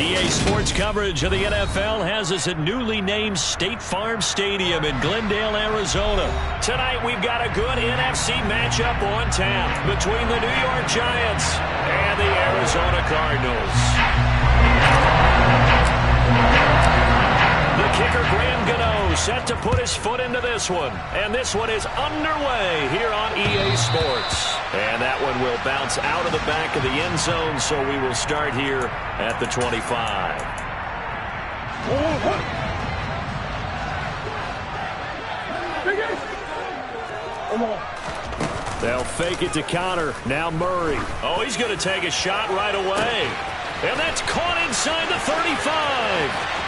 EA Sports coverage of the NFL has us at newly named State Farm Stadium in Glendale, Arizona. Tonight we've got a good NFC matchup on tap between the New York Giants and the Arizona Cardinals. The kicker, Graham Gano, set to put his foot into this one. And this one is underway here on EA Sports. And that one will bounce out of the back of the end zone, so we will start here at the 25. They'll fake it to Connor. Now Murray. Oh, he's going to take a shot right away. And that's caught inside the 35.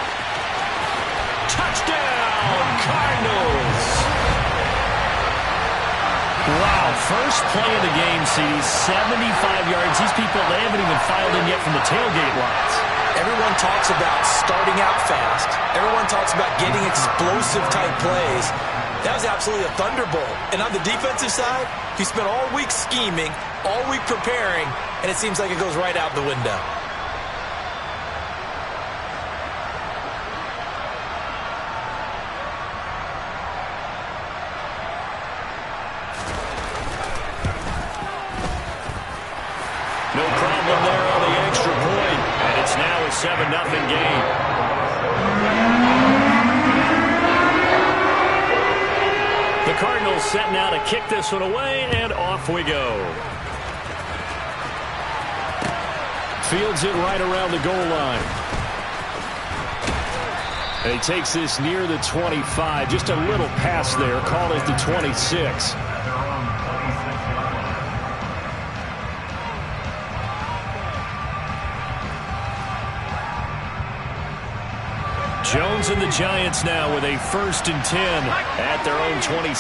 Touchdown, Cardinals. Wow, first play of the game, CD, 75 yards. These people, they haven't even filed in yet from the tailgate lines. Everyone talks about starting out fast. Everyone talks about getting explosive-type plays. That was absolutely a thunderbolt. And on the defensive side, you spent all week scheming, all week preparing, and it seems like it goes right out the window. No problem there on the extra point, and it's now a 7-0 game. The Cardinals setting out to kick this one away, and off we go. Fields it right around the goal line. And he takes this near the 25. Just a little pass there. Call it the 26. Jones and the Giants now with a 1st and 10 at their own 26.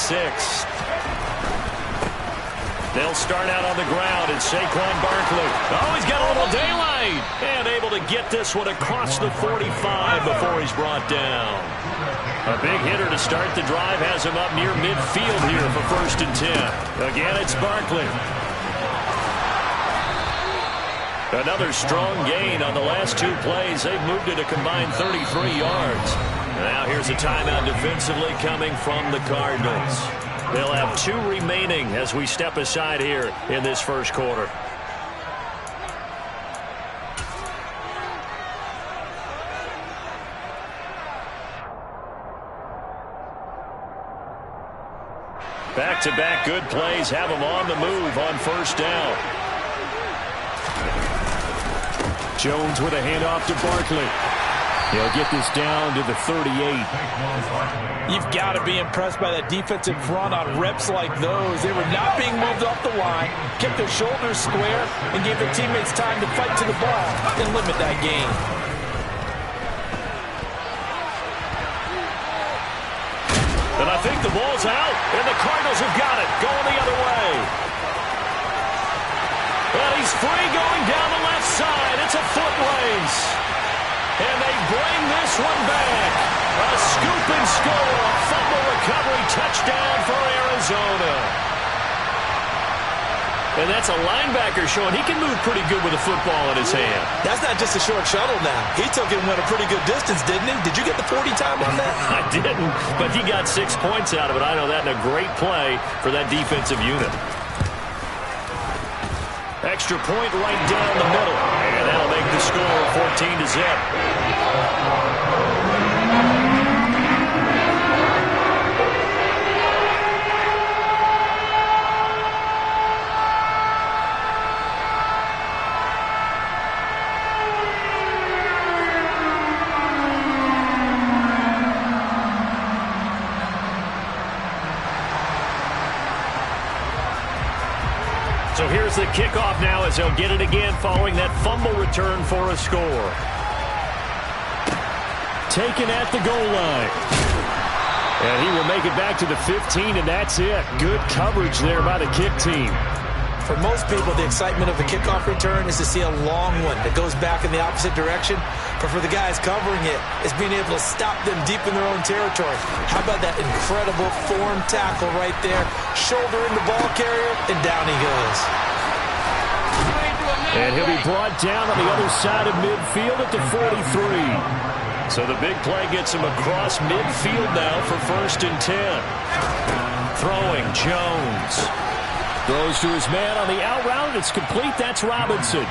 They'll start out on the ground, and Saquon Barkley. Oh, he's got a little daylight. And able to get this one across the 45 before he's brought down. A big hitter to start the drive has him up near midfield here for 1st and 10. Again, it's Barkley. Another strong gain on the last 2 plays. They've moved it a combined 33 yards. Now here's a timeout defensively coming from the Cardinals. They'll have 2 remaining as we step aside here in this first quarter. Back-to-back good plays have them on the move on 1st down. Jones with a handoff to Barkley. He'll get this down to the 38. You've got to be impressed by that defensive front on reps like those. They were not being moved off the line, kept their shoulders square, and gave their teammates time to fight to the ball and limit that gain. And I think the ball's out, and the Cardinals have got it, going the other way. And he's free going down the left side. It's a foot race. And they bring this one back. A scoop and score. A fumble recovery touchdown for Arizona. And that's a linebacker showing he can move pretty good with a football in his hand. That's not just a short shuttle now. He took it and went a pretty good distance, didn't he? Did you get the 40 time on that? I didn't, but he got 6 points out of it. I know that in a great play for that defensive unit. Extra point right down the middle. And that'll make the score 14-0. So here's the kickoff now as they'll get it again following that fumble return for a score. Taken at the goal line. And he will make it back to the 15, and that's it. Good coverage there by the kick team. For most people, the excitement of the kickoff return is to see a long one that goes back in the opposite direction. But for the guys covering it, it's being able to stop them deep in their own territory. How about that incredible form tackle right there? Shoulder in the ball carrier, and down he goes. And he'll be brought down on the other side of midfield at the 43. So the big play gets him across midfield now for 1st and 10. Throwing, Jones. Throws to his man on the out route. It's complete. That's Robinson.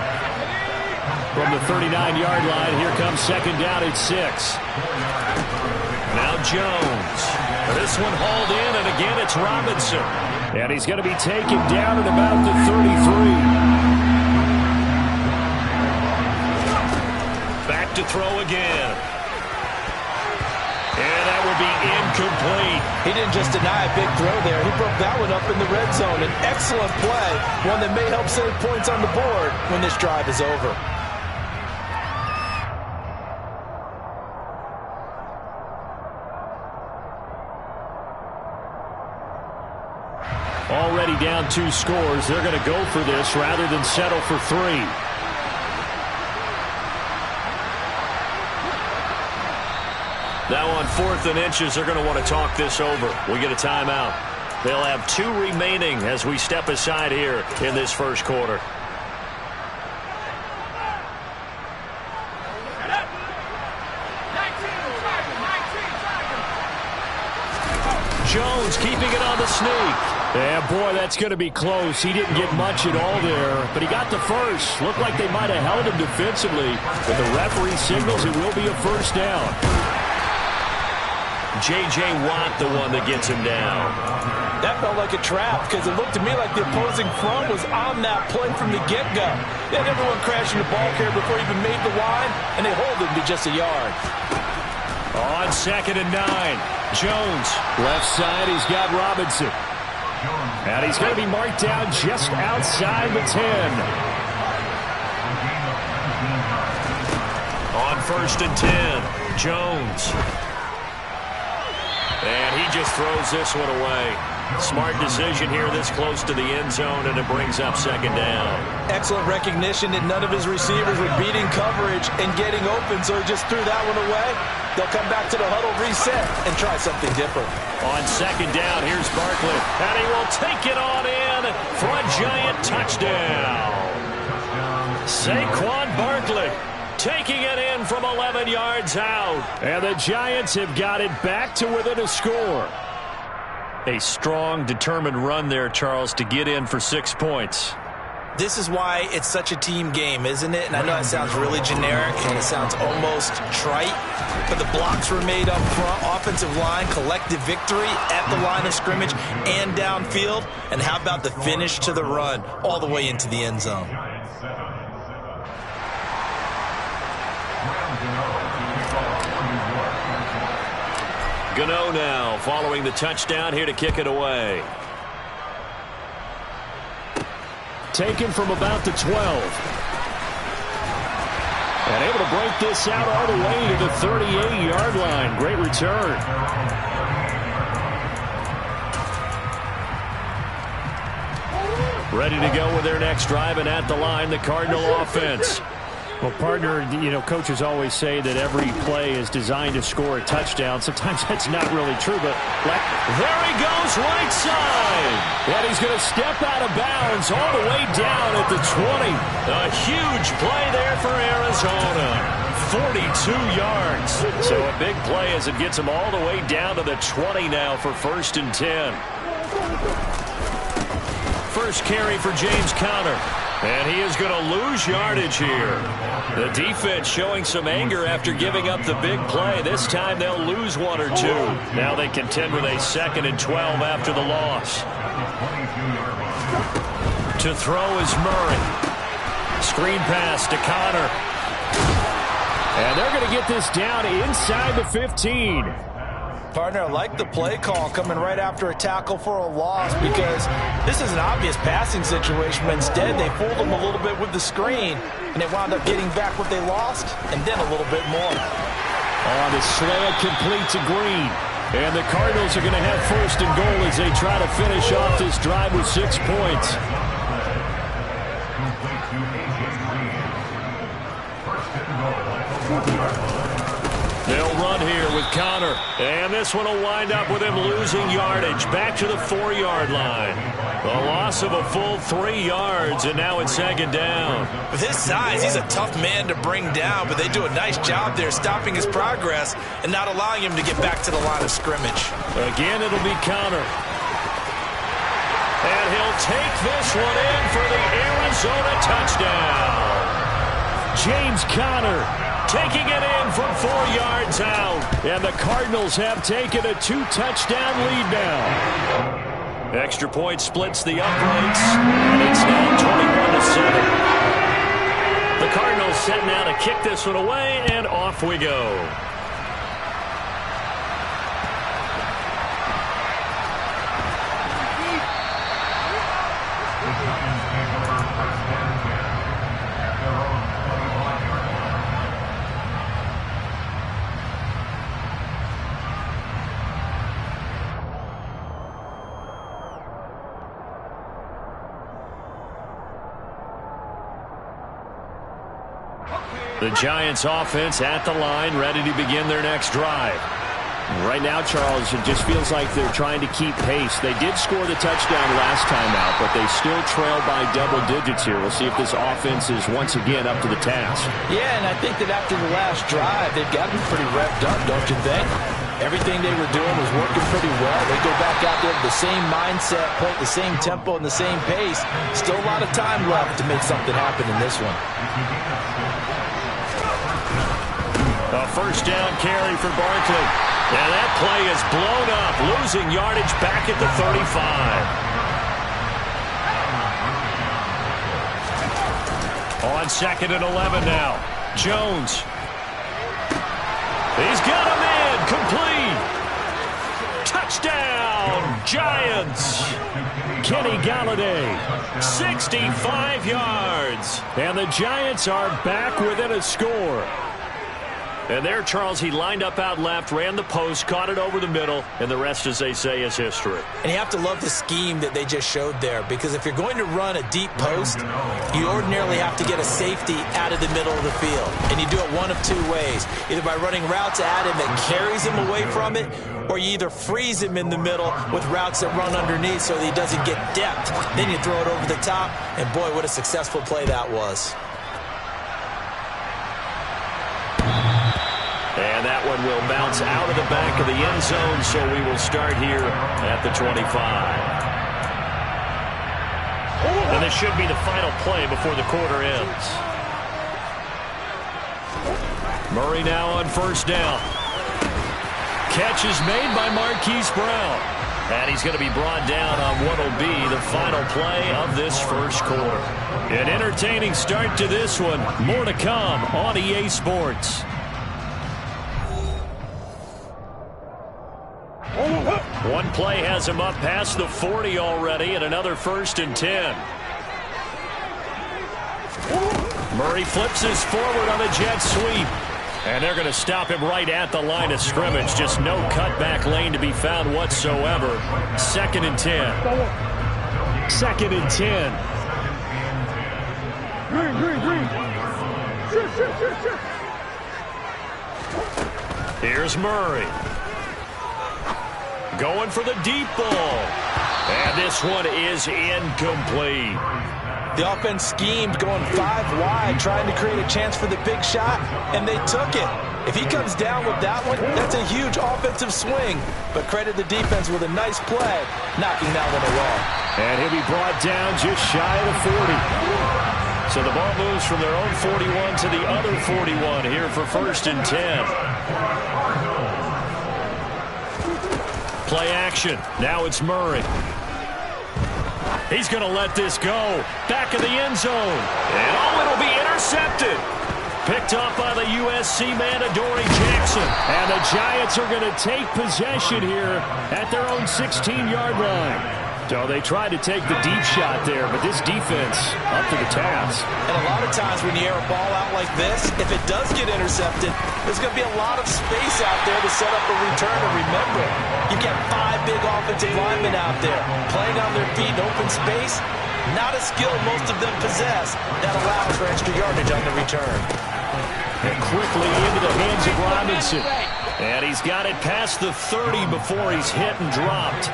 From the 39-yard line, here comes 2nd down at 6. Now Jones. This one hauled in, and again it's Robinson. And he's going to be taken down at about the 33. Back to throw again. And that will be incomplete. He didn't just deny a big throw there. He broke that one up in the red zone. An excellent play, one that may help save points on the board when this drive is over. Already down 2 scores. They're going to go for this rather than settle for 3. Now on 4th and inches, they're going to want to talk this over. We get a timeout. They'll have 2 remaining as we step aside here in this first quarter. Jones keeping it on the sneak. Yeah, boy, that's going to be close. He didn't get much at all there, but he got the first. Looked like they might have held him defensively, but the referee signals it will be a 1st down. J.J. Watt, the one that gets him down. That felt like a trap because it looked to me like the opposing front was on that play from the get-go. They had everyone crashing the ball carrier before he even made the line, and they hold him to just a yard. On 2nd and 9, Jones. Left side, he's got Robinson. And he's going to be marked down just outside the 10. On 1st and 10, Jones. And he just throws this one away. Smart decision here this close to the end zone, and it brings up 2nd down. Excellent recognition that none of his receivers were beating coverage and getting open, so he just threw that one away. They'll come back to the huddle, reset, and try something different. On 2nd down, here's Barkley. And he will take it on in for a giant touchdown. Saquon Barkley taking it in from 11 yards out. And the Giants have got it back to within a score. A strong, determined run there, Charles, to get in for 6 points. This is why it's such a team game, isn't it? And I know it sounds really generic and it sounds almost trite, but the blocks were made up front, offensive line, collective victory at the line of scrimmage and downfield. And how about the finish to the run all the way into the end zone? Gano now following the touchdown here to kick it away. Taken from about the 12. And able to break this out all the way to the 38-yard line. Great return. Ready to go with their next drive, and at the line, the Cardinal offense. Well, partner, coaches always say that every play is designed to score a touchdown. Sometimes that's not really true, but there he goes, right side. And he's going to step out of bounds all the way down at the 20. A huge play there for Arizona. 42 yards. So a big play as it gets him all the way down to the 20 now for 1st and 10. First carry for James Conner. And he is going to lose yardage here. The defense showing some anger after giving up the big play. This time they'll lose 1 or 2. Now they contend with a 2nd and 12 after the loss. To throw is Murray. Screen pass to Conner. And they're going to get this down inside the 15. Partner, I like the play call coming right after a tackle for a loss because this is an obvious passing situation, but instead they fooled them a little bit with the screen, and they wound up getting back what they lost and then a little bit more. On the slant, complete to Green. And the Cardinals are going to have 1st and goal as they try to finish off this drive with 6 points. They'll run here with Connor. And this one will wind up with him losing yardage back to the 4-yard line. A loss of a full 3 yards, and now it's second down. With his size, he's a tough man to bring down, but they do a nice job there stopping his progress and not allowing him to get back to the line of scrimmage. Again, it'll be Connor. And he'll take this one in for the Arizona touchdown. James Conner taking it in from 4 yards out. And the Cardinals have taken a 2-touchdown lead now. Extra point splits the uprights, and it's now 21-7. The Cardinals set now to kick this one away, and off we go. The Giants offense at the line, ready to begin their next drive. Right now, Charles, it just feels like they're trying to keep pace. They did score the touchdown last time out, but they still trail by double digits here. We'll see if this offense is once again up to the task. Yeah, and I think that after the last drive, they've got to be pretty revved up, don't you think? Everything they were doing was working pretty well. They go back out there with the same mindset, play at the same tempo and the same pace. Still a lot of time left to make something happen in this one. A first down carry for Barkley. And that play is blown up, losing yardage back at the 35. On 2nd and 11 now. Jones. He's got him in. Complete. Touchdown, Giants. Kenny Galladay. 65 yards. And the Giants are back within a score. And there, Charles, he lined up out left, ran the post, caught it over the middle, and the rest, as they say, is history. And you have to love the scheme that they just showed there, because if you're going to run a deep post, you ordinarily have to get a safety out of the middle of the field. And you do it one of 2 ways, either by running routes at him that carries him away from it, or you either freeze him in the middle with routes that run underneath so that he doesn't get depth. Then you throw it over the top, and boy, what a successful play that was. And that one will bounce out of the back of the end zone, so we will start here at the 25. And this should be the final play before the quarter ends. Murray now on first down. Catch is made by Marquise Brown. And he's going to be brought down on what will be the final play of this first quarter. An entertaining start to this one. More to come on EA Sports. One play has him up past the 40 already, and another 1st and 10. Murray flips his forward on a jet sweep. And they're going to stop him right at the line of scrimmage. Just no cutback lane to be found whatsoever. 2nd and 10. 2nd and 10. Here's Murray. Going for the deep ball. And this one is incomplete. The offense schemed going 5 wide, trying to create a chance for the big shot, and they took it. If he comes down with that one, that's a huge offensive swing. But credit the defense with a nice play, knocking that one away. And he'll be brought down just shy of the 40. So the ball moves from their own 41 to the other 41 here for 1st and 10. Play action. Now it's Murray. He's going to let this go. Back of the end zone. And it'll be intercepted. Picked up by the USC man, Adoree Jackson. And the Giants are going to take possession here at their own 16-yard line. So they tried to take the deep shot there, but this defense up to the task. And a lot of times when you air a ball out like this, if it does get intercepted, there's going to be a lot of space out there to set up a return. And remember, you've got 5 big offensive linemen out there playing on their feet in open space. Not a skill most of them possess that allows for extra yardage on the return. And quickly into the hands of Robinson. And he's got it past the 30 before he's hit and dropped.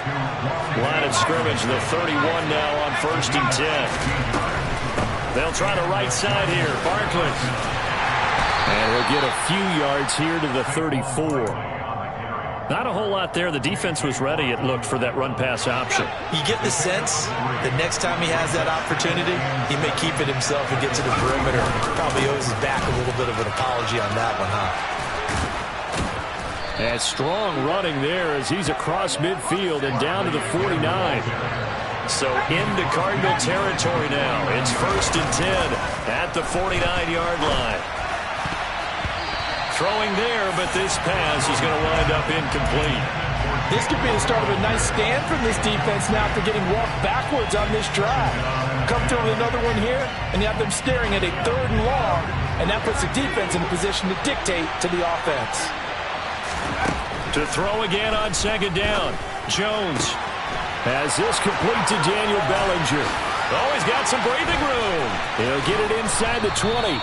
Line of scrimmage, the 31 now on 1st and 10. They'll try the right side here. Barkley. And we'll get a few yards here to the 34. Not a whole lot there. The defense was ready, it looked, for that run-pass option. You get the sense that next time he has that opportunity, he may keep it himself and get to the perimeter. Probably owes his back a little bit of an apology on that one, huh? And strong running there as he's across midfield and down to the 49. So into Cardinal territory now. It's 1st and 10 at the 49-yard line. Throwing there, but this pass is going to wind up incomplete. This could be the start of a nice stand from this defense now after getting walked backwards on this drive. Come through with another one here, and you have them staring at a 3rd and long, and that puts the defense in a position to dictate to the offense. To throw again on 2nd down. Jones has this complete to Daniel Bellinger. Oh, he's got some breathing room. He'll get it inside the 20.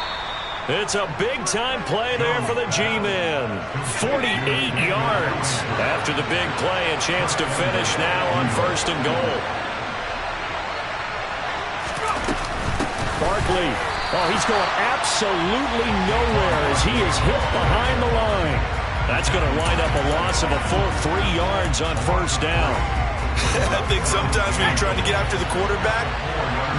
It's a big-time play there for the G-men. 48 yards after the big play. A chance to finish now on 1st and goal. Barkley. Oh, he's going absolutely nowhere as he is hit behind the line. That's going to wind up a loss of a full 3 yards on 1st down. I think sometimes when you're trying to get after the quarterback,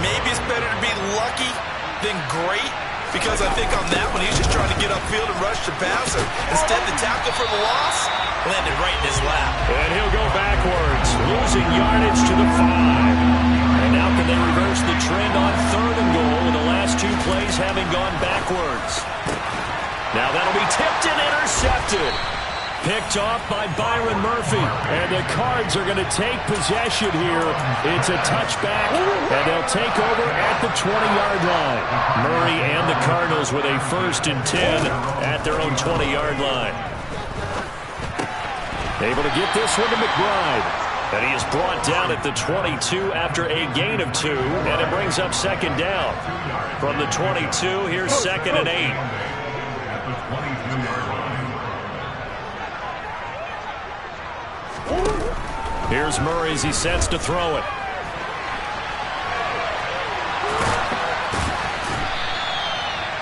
maybe it's better to be lucky than great. Because I think on that one, he's just trying to get upfield and rush the passer. Instead, the tackle for the loss landed right in his lap. And he'll go backwards, losing yardage to the 5. And now can they reverse the trend on 3rd and goal with the last 2 plays having gone backwards? Now that'll be tipped and intercepted. Picked off by Byron Murphy. And the Cards are going to take possession here. It's a touchback, and they'll take over at the 20-yard line. Murray and the Cardinals with a 1st and 10 at their own 20-yard line. Able to get this one to McBride. And he is brought down at the 22 after a gain of 2, and it brings up 2nd down. From the 22, here's 2nd and 8. Here's Murray as he sets to throw it.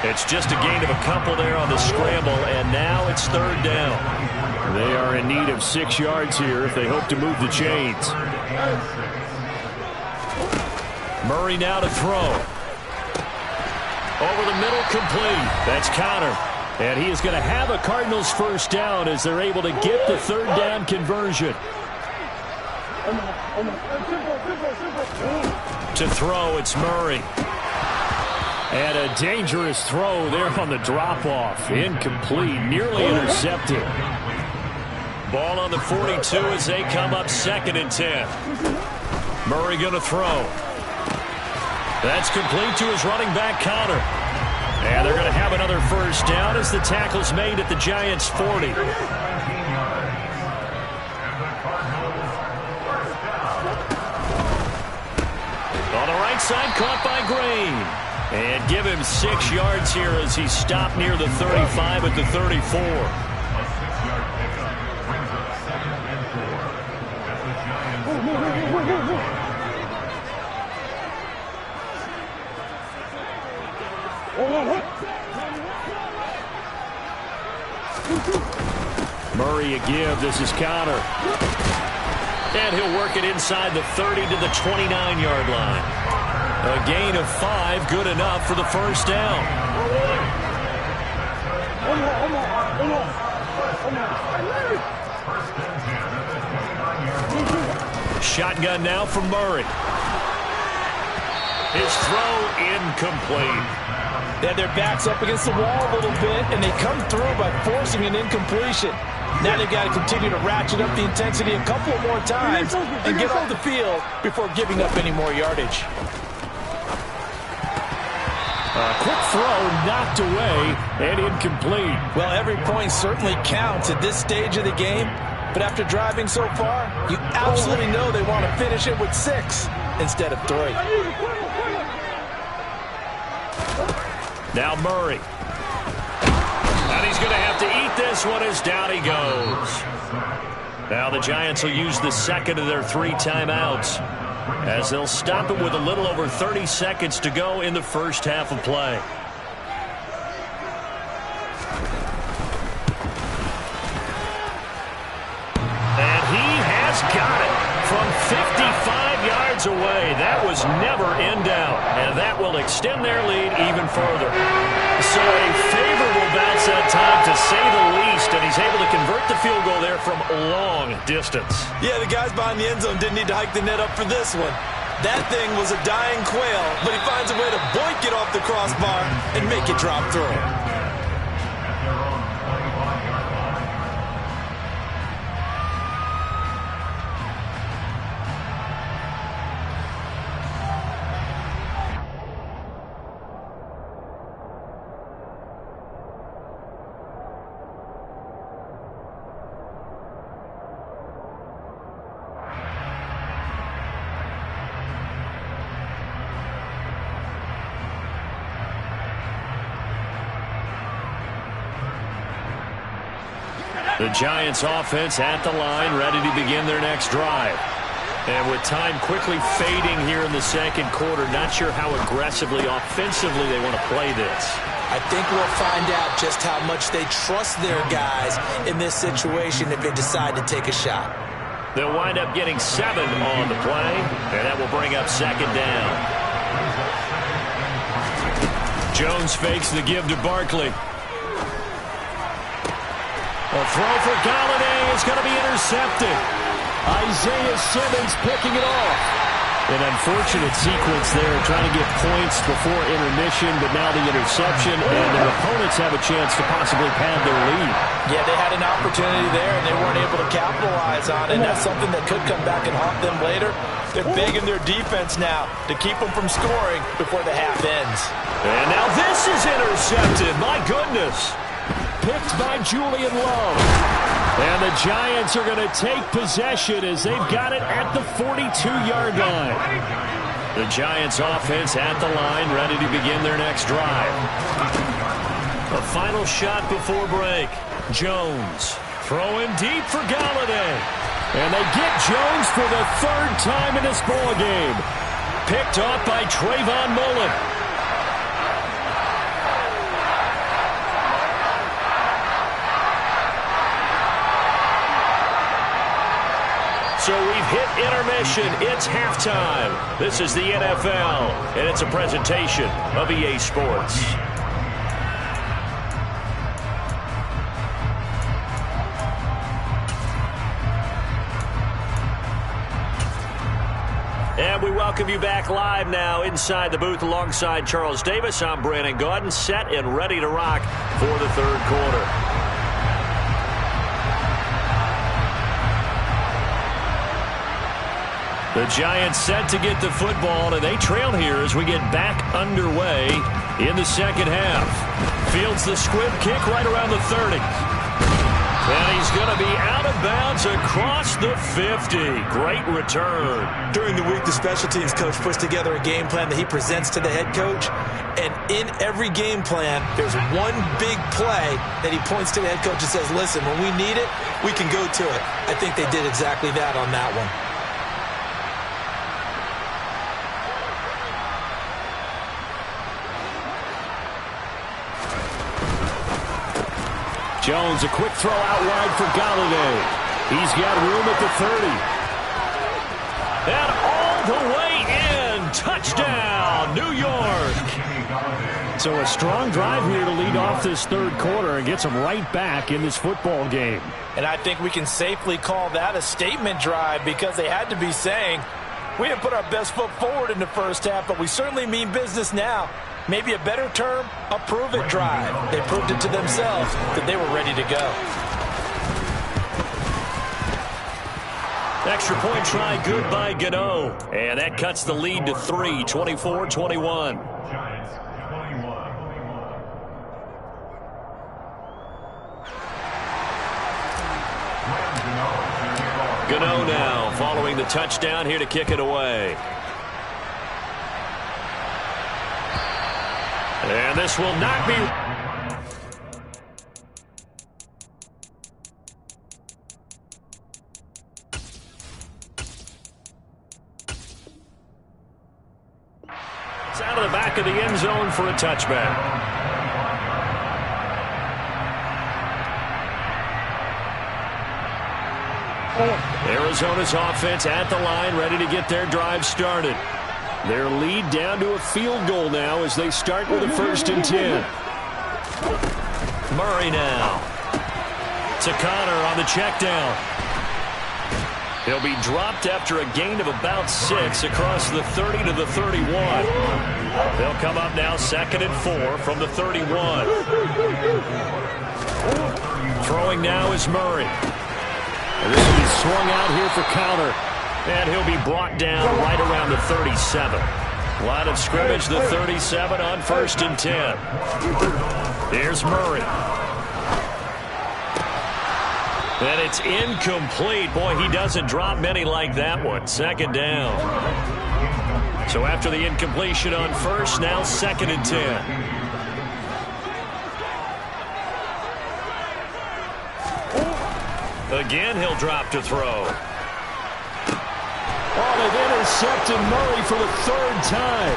It's just a gain of a couple there on the scramble, and now it's 3rd down. They are in need of 6 yards here if they hope to move the chains. Murray now to throw. Over the middle, complete. That's Connor. And he is going to have a Cardinals 1st down as they're able to get the 3rd down conversion. To throw, it's Murray. And a dangerous throw there on the drop-off. Incomplete, nearly intercepted. Ball on the 42 as they come up 2nd and 10. Murray going to throw. That's complete to his running back, Connor. And they're going to have another 1st down as the tackle's made at the Giants' 40. On the right side, caught by Green. And give him 6 yards here as he stopped near the 35 at the 34. Murray a give. This is Connor. And he'll work it inside the 30 to the 29-yard line. A gain of 5, good enough for the 1st down. Shotgun now from Murray. His throw incomplete. They had their backs up against the wall a little bit, and they come through by forcing an incompletion. Now they've got to continue to ratchet up the intensity a couple more times and get off the field before giving up any more yardage. A quick throw knocked away and incomplete. Well, every point certainly counts at this stage of the game, but after driving so far, you absolutely know they want to finish it with 6 instead of 3. Now Murray. And And he's going to have to eat this one as down he goes. Now the Giants will use the second of their 3 timeouts, as they'll stop it with a little over 30 seconds to go in the first half of play. And he has got it from 55 yards away. That was never in doubt, and that will extend their lead even further. So a favorable bounce that time, to say the least, and he's able to convert the field goal there from a long distance. Yeah, the guys behind the end zone didn't need to hike the net up for this one. That thing was a dying quail, but he finds a way to boink it off the crossbar and make it drop through. The Giants offense at the line, ready to begin their next drive. And with time quickly fading here in the second quarter, not sure how aggressively, offensively they want to play this. I think we'll find out just how much they trust their guys in this situation if they decide to take a shot. They'll wind up getting 7 on the play, and that will bring up second down. Jones fakes the give to Barkley. A throw for Galladay is going to be intercepted. Isaiah Simmons picking it off. An unfortunate sequence there, trying to get points before intermission, but now the interception, and their opponents have a chance to possibly pad their lead. Yeah, they had an opportunity there, and they weren't able to capitalize on it, and that's something that could come back and haunt them later. They're begging their defense now to keep them from scoring before the half ends. And now this is intercepted. My goodness. Picked by Julian Love. And the Giants are going to take possession as they've got it at the 42-yard line. The Giants offense at the line, ready to begin their next drive. A final shot before break. Jones throwing deep for Galladay. And they get Jones for the 3rd time in this ballgame. Picked off by Trayvon Mullen. So we've hit intermission. It's halftime. This is the NFL, and it's a presentation of EA Sports. And we welcome you back live now inside the booth alongside Charles Davis. I'm Brandon Gaudin, set and ready to rock for the 3rd quarter. The Giants set to get the football, and they trail here as we get back underway in the second half. Fields the squib kick right around the 30. And he's going to be out of bounds across the 50. Great return. During the week, the special teams coach puts together a game plan that he presents to the head coach. And in every game plan, there's one big play that he points to the head coach and says, listen, when we need it, we can go to it. I think they did exactly that on that one. Jones, a quick throw out wide for Galladay. He's got room at the 30. And all the way in. Touchdown, New York. So a strong drive here to lead off this 3rd quarter and gets them right back in this football game. And I think we can safely call that a statement drive, because they had to be saying, we didn't put our best foot forward in the first half, but we certainly mean business now. Maybe a better term, a prove-it drive. They proved it to themselves that they were ready to go. Extra point try, good by Gano. And that cuts the lead to 3, 24-21. Gano now following the touchdown here to kick it away. And this will not be... It's out of the back of the end zone for a touchback. Arizona's offense at the line, ready to get their drive started. Their lead down to a field goal now as they start with a 1st and 10. Murray now. To Connor on the check down. He'll be dropped after a gain of about 6 across the 30 to the 31. They'll come up now 2nd and 4 from the 31. Throwing now is Murray. And this will be swung out here for counter. And he'll be brought down right around the 37. Line of scrimmage, the 37 on 1st and 10. Here's Murray. And it's incomplete. Boy, he doesn't drop many like that one. 2nd down. So after the incompletion on 1st, now 2nd and 10. Again, he'll drop to throw. Oh, they've intercepted Murray for the 3rd time.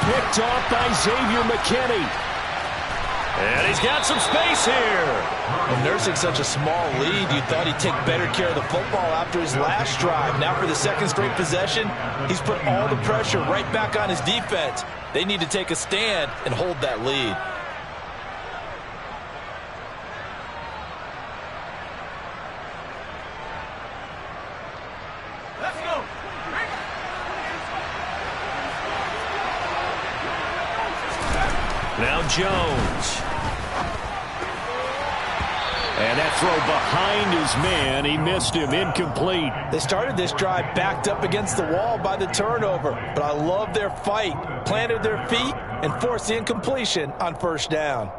Picked off by Xavier McKinney. And he's got some space here. And nursing such a small lead, you thought he'd take better care of the football after his last drive. Now for the 2nd straight possession, he's put all the pressure right back on his defense. They need to take a stand and hold that lead. Now Jones. And that throw behind his man. He missed him. Incomplete. They started this drive backed up against the wall by the turnover. But I love their fight. Planted their feet and forced the incompletion on 1st down.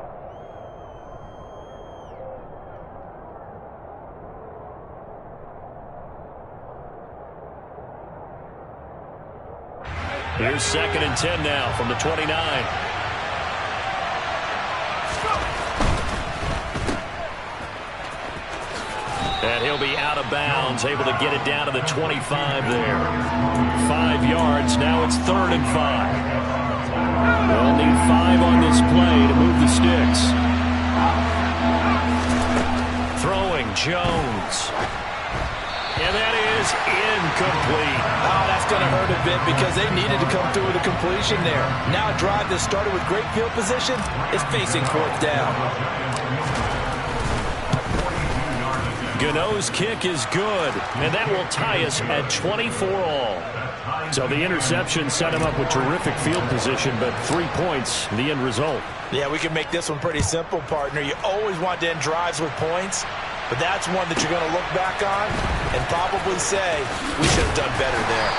Here's 2nd and 10 now from the 29. And he'll be out of bounds, able to get it down to the 25 there. 5 yards, now it's 3rd and 5. They'll need 5 on this play to move the sticks. Throwing, Jones. And that is incomplete. Oh, that's going to hurt a bit because they needed to come through with a completion there. Now a drive that started with great field position is facing 4th down. Gano's kick is good, and that will tie us at 24 all. So the interception set him up with terrific field position, but 3 points, the end result. Yeah, we can make this one pretty simple, partner. You always want to end drives with points, but that's one that you're going to look back on and probably say, we should have done better there.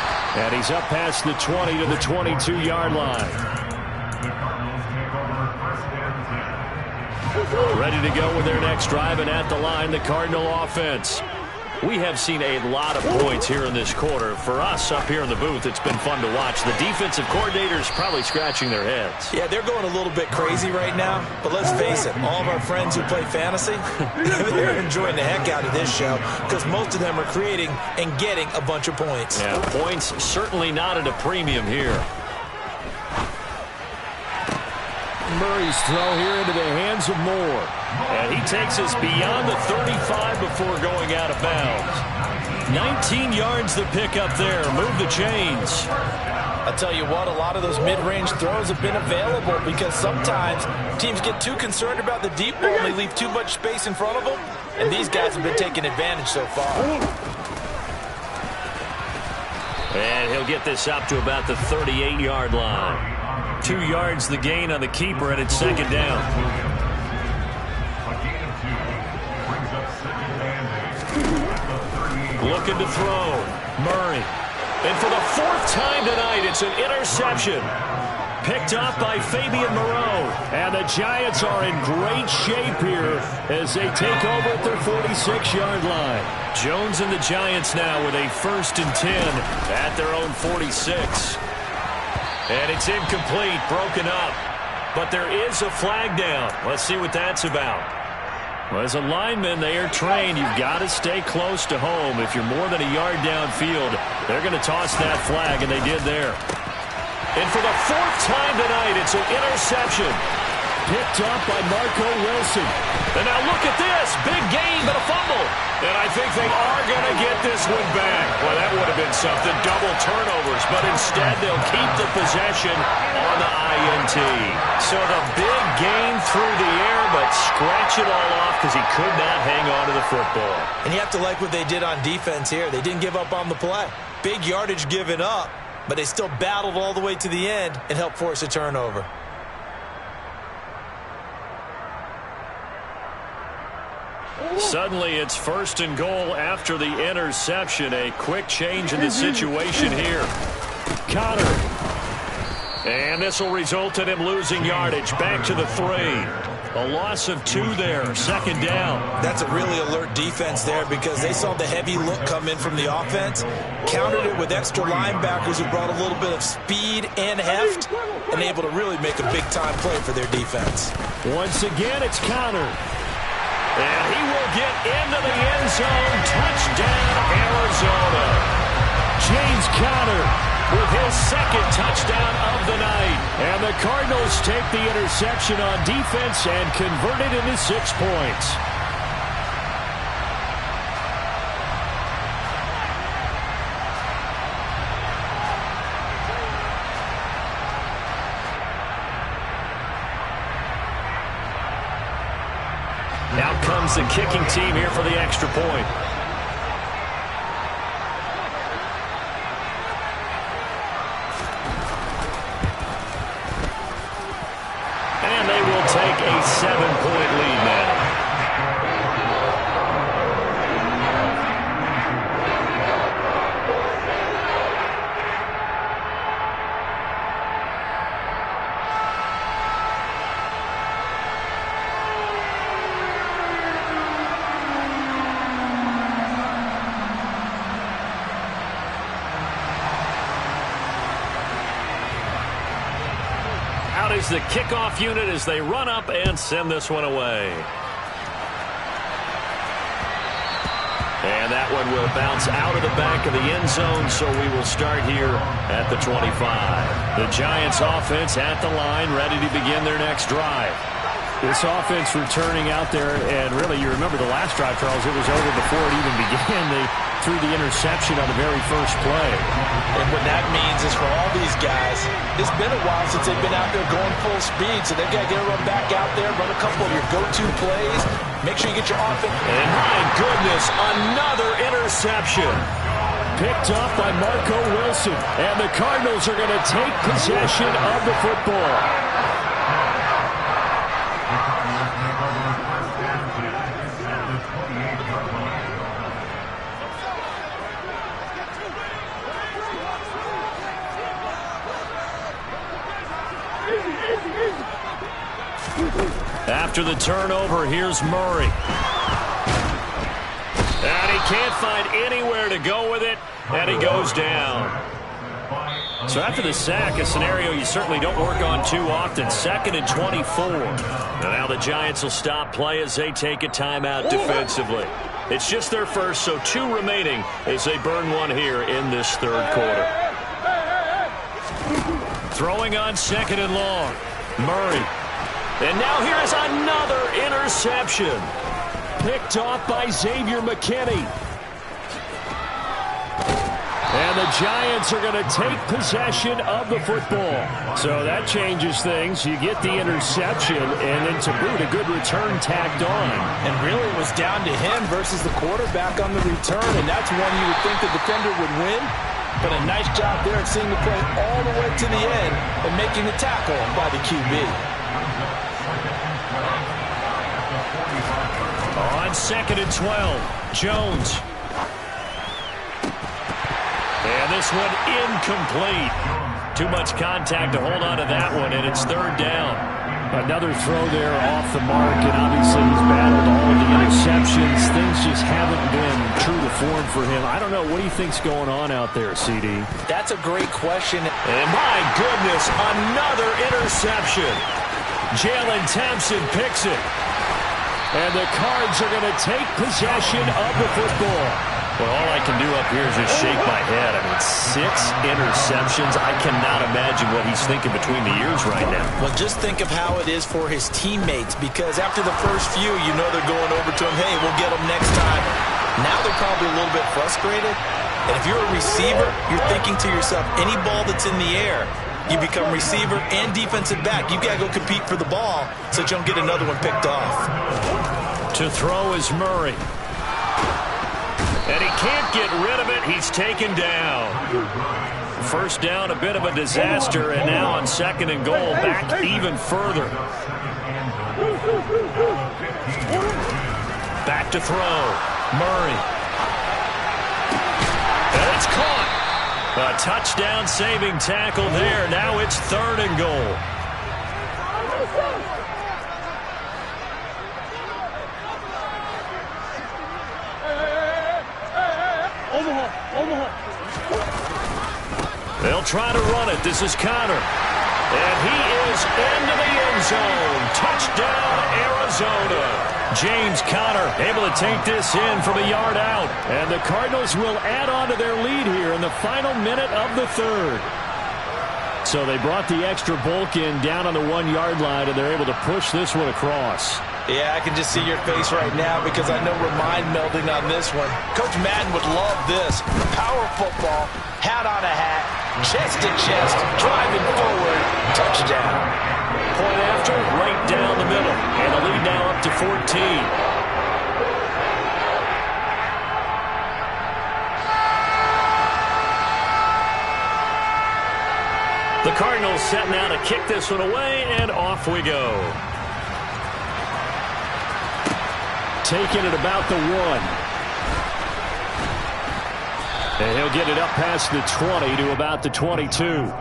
And he's up past the 20 to the 22-yard line. Ready to go with their next drive, and at the line, the Cardinal offense. We have seen a lot of points here in this quarter. For us up here in the booth, it's been fun to watch. The defensive coordinators probably scratching their heads. Yeah, they're going a little bit crazy right now, but let's face it, all of our friends who play fantasy, they're enjoying the heck out of this show because most of them are creating and getting a bunch of points. Yeah, points certainly not at a premium here. Murray's throw here into the hands of Moore. And he takes us beyond the 35 before going out of bounds. 19 yards the pick up there. Move the chains. I'll tell you what, a lot of those mid-range throws have been available because sometimes teams get too concerned about the deep ball and they leave too much space in front of them. And these guys have been taking advantage so far. And he'll get this up to about the 38-yard line. 2 yards the gain on the keeper, and it's 2nd down. Looking to throw. Murray. And for the 4th time tonight, it's an interception. Picked off by Fabian Moreau. And the Giants are in great shape here as they take over at their 46-yard line. Jones and the Giants now with a 1st and 10 at their own 46. And it's incomplete, broken up. But there is a flag down. Let's see what that's about. Well, as a lineman, they are trained. You've got to stay close to home. If you're more than a yard downfield, they're going to toss that flag, and they did there. And for the fourth time tonight, it's an interception. Picked up by Marco Wilson. And now look at this. Big gain, but a fumble. And I think they are going to get this one back. Well, that would have been something. Double turnovers. But instead, they'll keep the possession on the INT. So the big gain through the air, but scratch it all off because he could not hang on to the football. And you have to like what they did on defense here. They didn't give up on the play. Big yardage given up, but they still battled all the way to the end and helped force a turnover. Suddenly, it's 1st and goal after the interception. A quick change in the situation here. Connor. And this will result in him losing yardage. Back to the 3. A loss of 2 there. 2nd down. That's a really alert defense there because they saw the heavy look come in from the offense, countered it with extra linebackers who brought a little bit of speed and heft, and able to really make a big-time play for their defense. Once again, it's Connor. And he will get into the end zone. Touchdown, Arizona. James Conner with his 2nd touchdown of the night. And the Cardinals take the interception on defense and convert it into 6 points. Now comes the kicking team here for the extra point. And they will take a 7-point lead now. Out is the kickoff unit as they run up and send this one away. And that one will bounce out of the back of the end zone, so we will start here at the 25. The Giants offense at the line, ready to begin their next drive. This offense returning out there, and really, you remember the last drive, Charles, it was over before it even began. They threw the interception on the very first play. And what that means is for all these guys, it's been a while since they've been out there going full speed, so they've got to get everyone back out there, run a couple of your go-to plays, make sure you get your offense. And my goodness, another interception. Picked off by Marco Wilson, and the Cardinals are going to take possession of the football. After the turnover, here's Murray. And he can't find anywhere to go with it, and he goes down. So after the sack, a scenario you certainly don't work on too often. 2nd and 24. And now the Giants will stop play as they take a timeout defensively. It's just their first, so 2 remaining as they burn one here in this 3rd quarter. Throwing on 2nd and long. Murray. And now here is another interception. Picked off by Xavier McKinney. And the Giants are going to take possession of the football. So that changes things. You get the interception, and then to boot, a good return tacked on. And really it was down to him versus the quarterback on the return, and that's one you would think the defender would win. But a nice job there at seeing the play all the way to the end and making the tackle by the QB. On 2nd and 12, Jones. And this one incomplete. Too much contact to hold on to that one, and it's 3rd down. Another throw there off the mark, and obviously he's battled all of the interceptions. Things just haven't been true to form for him. I don't know. What do you think's going on out there, CD? That's a great question. And my goodness, another interception. Jalen Thompson picks it. And the Cards are going to take possession of the football. Well, all I can do up here is just shake my head. I mean, 6 interceptions. I cannot imagine what he's thinking between the ears right now. Well, just think of how it is for his teammates, because after the first few, you know they're going over to him, hey, we'll get them next time. Now they're probably a little bit frustrated. And if you're a receiver, you're thinking to yourself, any ball that's in the air, you become receiver and defensive back. You've got to go compete for the ball so that you don't get another one picked off. To throw is Murray. And he can't get rid of it. He's taken down. First down, a bit of a disaster, and now on 2nd and goal, back even further. Back to throw. Murray. And it's caught. A touchdown-saving tackle there. Now it's 3rd and goal. They'll try to run it. This is Connor. And he is into the end zone. Touchdown, Arizona. James Conner able to take this in from a yard out. And the Cardinals will add on to their lead here in the final minute of the 3rd. So they brought the extra bulk in down on the 1-yard line, and they're able to push this one across. Yeah, I can just see your face right now because I know we're mind melding on this one. Coach Madden would love this. Power football, hat on a hat, chest to chest, driving forward, touchdown. Point after, right down the middle. And the lead now up to 14. The Cardinals set now to kick this one away, and off we go. Taking it about the 1. And he'll get it up past the 20 to about the 22.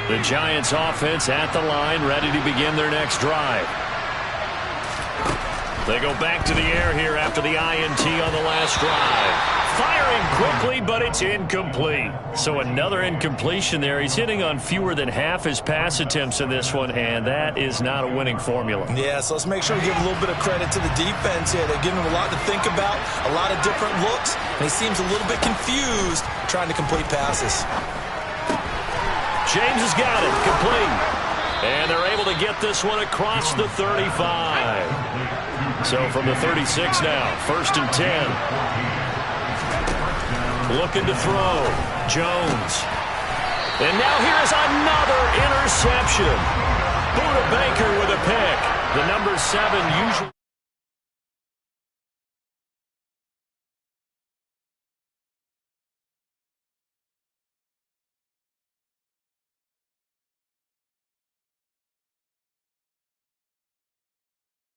The Giants offense at the line, ready to begin their next drive. They go back to the air here after the INT on the last drive. Firing quickly, but it's incomplete. So another incompletion there. He's hitting on fewer than half his pass attempts in this one, and that is not a winning formula. Yeah, so let's make sure we give a little bit of credit to the defense here. They're giving him a lot to think about, a lot of different looks, and he seems a little bit confused trying to complete passes. James has got it, complete. And they're able to get this one across the 35. So from the 36 now, 1st and 10. Looking to throw. Jones. And now here's another interception. Buda Baker with a pick. The number 7 usually.